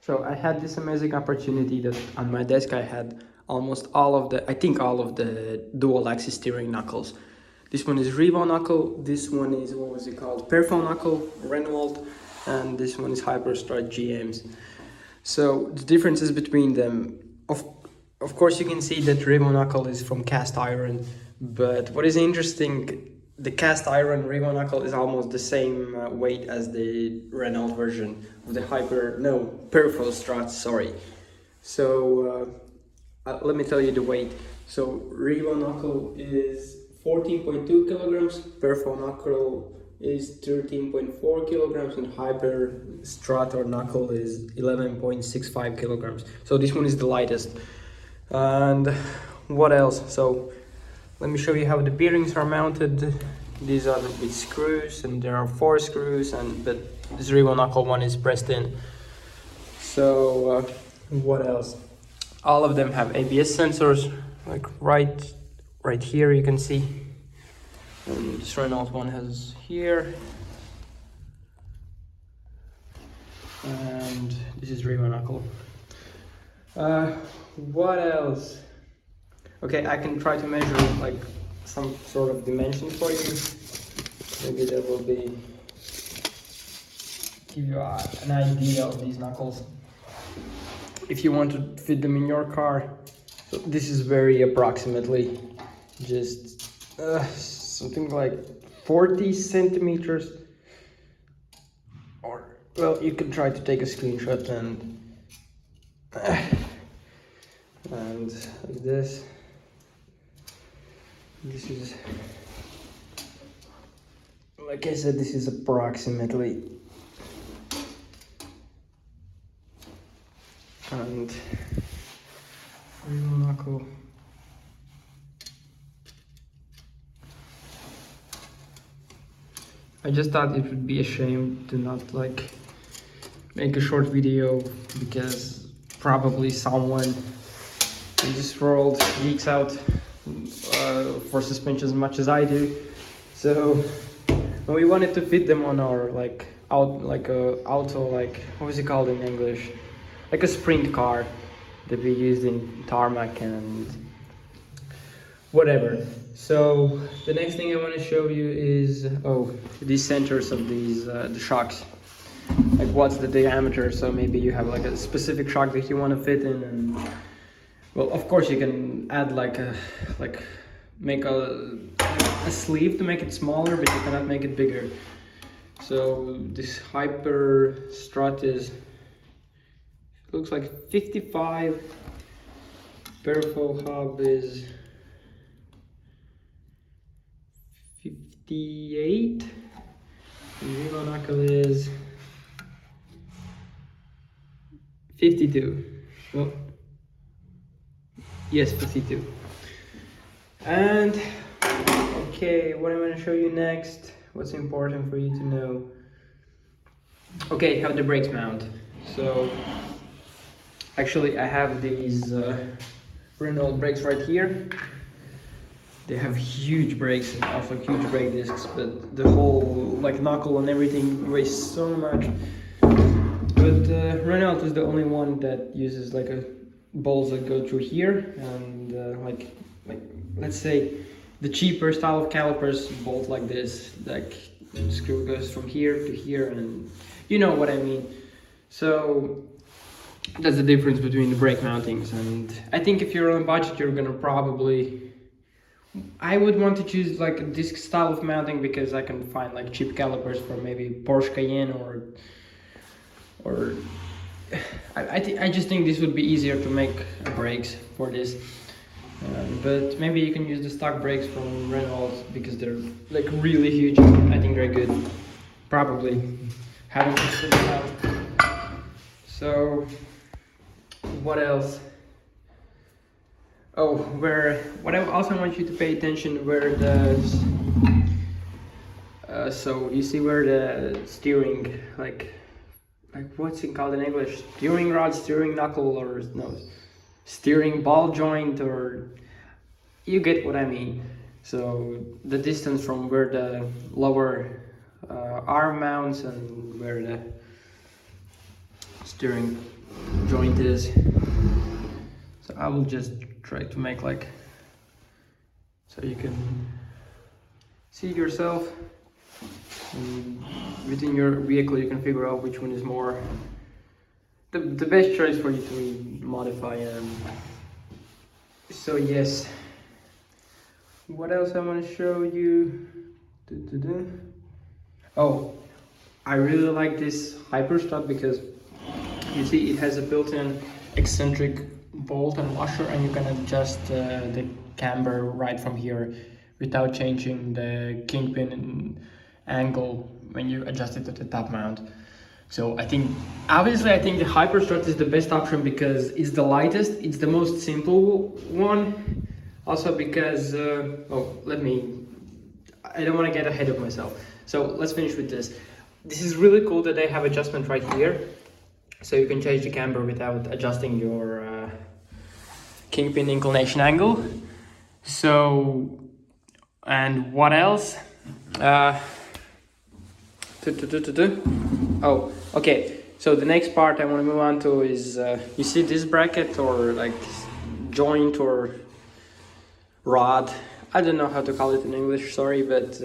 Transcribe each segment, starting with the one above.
So I had this amazing opportunity that on my desk I had almost all of the, I think all of the dual axis steering knuckles. This one is Revoknuckle, this one is, what was it called, Perfohub, Renault, and this one is HiPer strut GMs. So the differences between them, of course you can see that Revoknuckle is from cast iron, but what is interesting, the cast iron Revoknuckle is almost the same weight as the Renault version of the Perfohub strut, sorry. So let me tell you the weight. So Revoknuckle is 14.2 kilograms, Perfohub is 13.4 kilograms, and HiPer strut or knuckle is 11.65 kilograms. So this one is the lightest. And what else? So let me show you how the bearings are mounted. These are with screws, and there are 4 screws, but this Revoknuckle one is pressed in. So what else? All of them have ABS sensors, like right here you can see. And this Renault one has here. And this is Revoknuckle. What else? Okay, I can try to measure like some sort of dimension for you. Maybe that will give you an idea of these knuckles. If you want to fit them in your car, so this is very approximately just something like 40 centimeters. Or, well, you can try to take a screenshot and like this. This is, like I said, this is approximately. And Revoknuckle. I just thought it would be a shame to not like make a short video, because probably someone in this world geeks out for suspension as much as I do. So we wanted to fit them on our auto, like what was it called in English? Like a sprint car that we used in tarmac and whatever. So the next thing I want to show you is these centers of these the shocks. Like what's the diameter? So maybe you have like a specific shock that you want to fit in, and well, of course you can add make a sleeve to make it smaller, but you cannot make it bigger. So this HiPer strut looks like 55. Perfohub is 58. And Revoknuckle is 52. Well, yes, 52. And okay, what I'm going to show you next, what's important for you to know. Okay, how the brakes mount. So actually I have these Renault brakes right here. They have huge brakes and also huge brake discs, but the whole like knuckle and everything weighs so much. But Renault is the only one that uses like a balls that go through here, and like let's say the cheaper style of calipers bolt like this, like the screw goes from here to here, and you know what I mean. So that's the difference between the brake mountings, and I think if you're on a budget, you're gonna I would want to choose like a disc style of mounting, because I can find like cheap calipers for maybe Porsche Cayenne or I just think this would be easier to make brakes for this. But maybe you can use the stock brakes from Renault, because they're like really huge. I think they're good. Probably haven't tested them out. So what else? Oh, what I also want you to pay attention where so you see where the steering, like what's it called in English? Steering rod, steering knuckle, or no, steering ball joint, or you get what I mean. So the distance from where the lower arm mounts and where the steering joint is. So I will just try to make like, so you can see it yourself. And within your vehicle you can figure out which one is more the best choice for you to modify. So yes, what else I want to show you? Oh, I really like this HiPer strut because you see it has a built-in eccentric bolt and washer, and you can adjust the camber right from here without changing the kingpin angle when you adjust it to the top mount. So I think, obviously I think the HiPer strut is the best option because it's the lightest, it's the most simple one. Also because, I don't want to get ahead of myself. So let's finish with this. This is really cool that they have adjustment right here. So you can change the camber without adjusting your kingpin inclination angle. So, and what else? Oh, okay. So the next part I want to move on to is, you see this bracket or like joint or rod. I don't know how to call it in English, sorry, but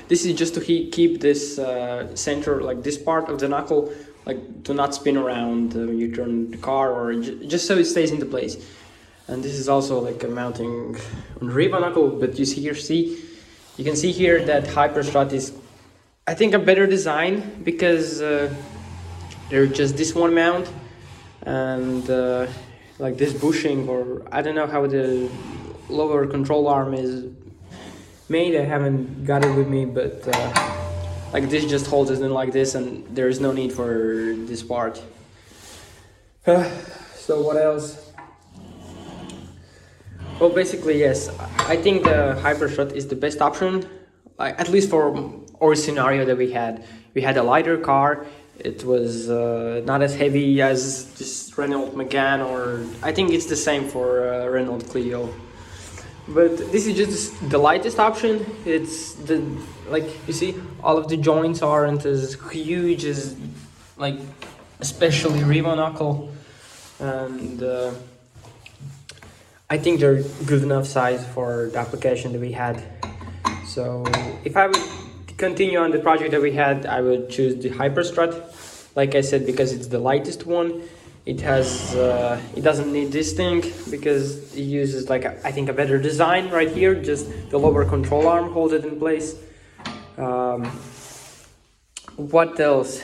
this is just to keep this center, like this part of the knuckle, like to not spin around when you turn the car, or just so it stays into place. And this is also like a mounting on Revoknuckle, but you can see here that HiPer strut is, I think, a better design because there's just this one mount and like this bushing, or I don't know how the lower control arm is made. I haven't got it with me, but like this just holds it in like this, and there is no need for this part. So what else? Well, basically yes, I think the HiPer strut is the best option, like at least for our scenario that we had. We had a lighter car. It was not as heavy as this Renault Megane, or I think it's the same for Renault Clio. But this is just the lightest option. It's the, like you see, all of the joints aren't as huge as, like, especially Revoknuckle, and I think they're good enough size for the application that we had. So if I would continue on the project that we had, I would choose the HiPer strut, like I said, because it's the lightest one. It has, it doesn't need this thing because it uses, like, I think a better design right here. Just the lower control arm holds it in place. What else?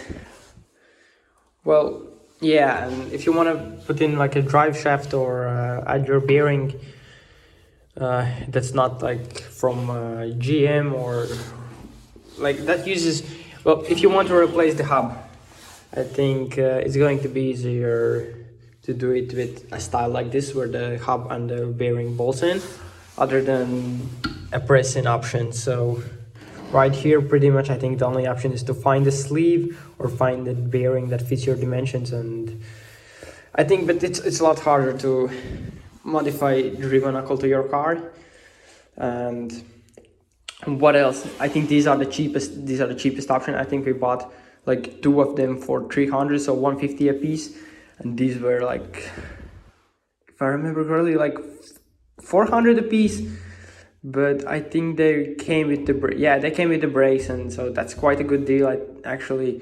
Well, yeah, and if you want to put in like a drive shaft or add your bearing, that's not like from GM or like that uses, well, if you want to replace the hub, I think it's going to be easier to do it with a style like this where the hub and the bearing bolts in, other than a press-in option. So right here, pretty much I think the only option is to find the sleeve or find the bearing that fits your dimensions. And I think, but it's a lot harder to modify the Revoknuckle to your car. And what else? I think these are the cheapest option. I think we bought like two of them for 300, so 150 a piece, and these were like, if I remember correctly, like 400 a piece. But I think they came with they came with the brakes, and so that's quite a good deal, actually.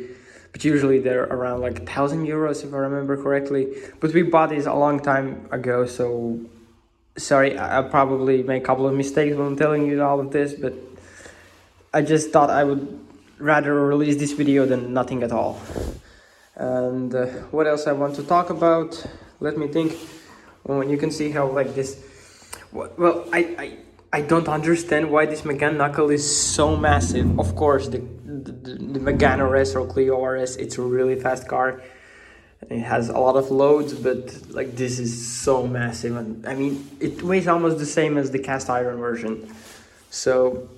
But usually they're around like 1,000 euros if I remember correctly. But we bought these a long time ago, so sorry, I probably made a couple of mistakes when I'm telling you all of this, but I just thought I would rather release this video than nothing at all. And what else I want to talk about? Let me think. Well, you can see how like this, well, I don't understand why this Megane knuckle is so massive. Of course, the Megane RS or Clio RS, it's a really fast car. It has a lot of loads, but like this is so massive, and I mean it weighs almost the same as the cast iron version. So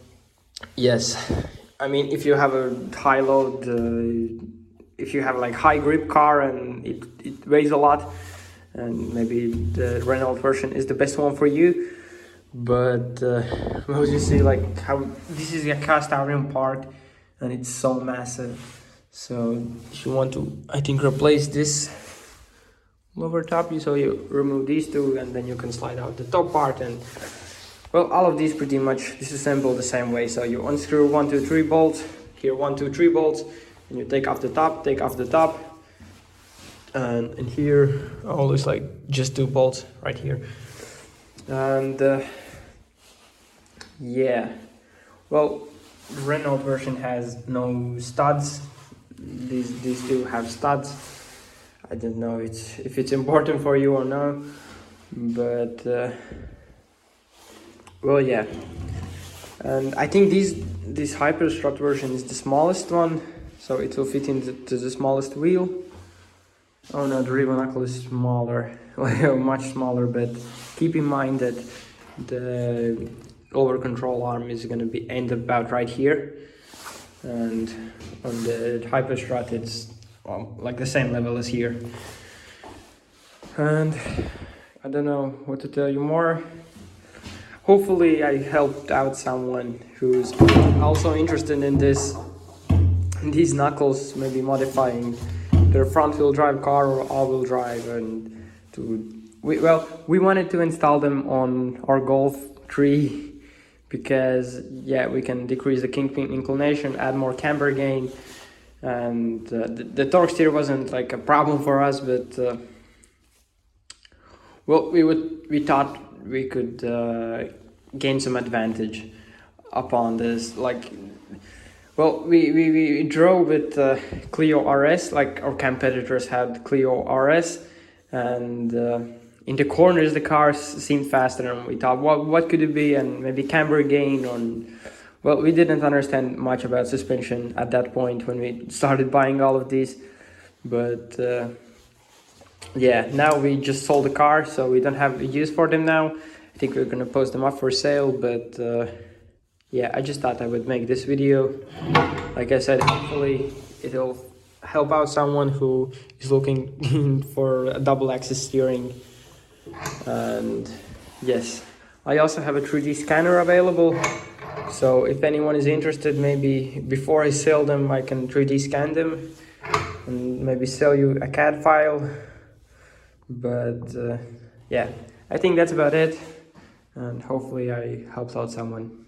yes, I mean if you have a high load, if you have like high grip car and it weighs a lot, and maybe the Renault version is the best one for you. But well, you see like how this is a cast iron part and it's so massive. So if you want to, I think, replace this, lower top. So you remove these two, and then you can slide out the top part. And well, all of these pretty much disassemble the same way. So you unscrew 1, 2, 3 bolts here, 1, 2, 3 bolts, and you take off the top, and here always like just 2 bolts right here. And yeah, well, Renault version has no studs. These two have studs. I don't know if it's important for you or not, but well, yeah. And I think this HiPer strut version is the smallest one, so it will fit into the smallest wheel. Oh no, the Revoknuckle is smaller, like much smaller, but keep in mind that the over control arm is going to be end about right here, and on the HiPer strut it's like the same level as here. And I don't know what to tell you more. Hopefully I helped out someone who's also interested in these knuckles, maybe modifying their front wheel drive car or all wheel drive. And we wanted to install them on our Golf 3 because yeah, we can decrease the kingpin inclination, add more camber gain, and the torque steer wasn't like a problem for us, but well, we thought we could gain some advantage upon this. Like, well, we drove with Clio RS, like our competitors had Clio RS, and in the corners the cars seemed faster, and we thought, what could it be? And maybe camber gain on. Well, we didn't understand much about suspension at that point when we started buying all of these, but yeah, now we just sold the car, so we don't have a use for them now. I think we're gonna post them up for sale, but yeah, I just thought I would make this video. Like I said, hopefully it'll help out someone who is looking for a double axis steering. And yes, I also have a 3D scanner available, so if anyone is interested, maybe before I sell them I can 3D scan them and maybe sell you a CAD file. But yeah, I think that's about it, and hopefully I helped out someone.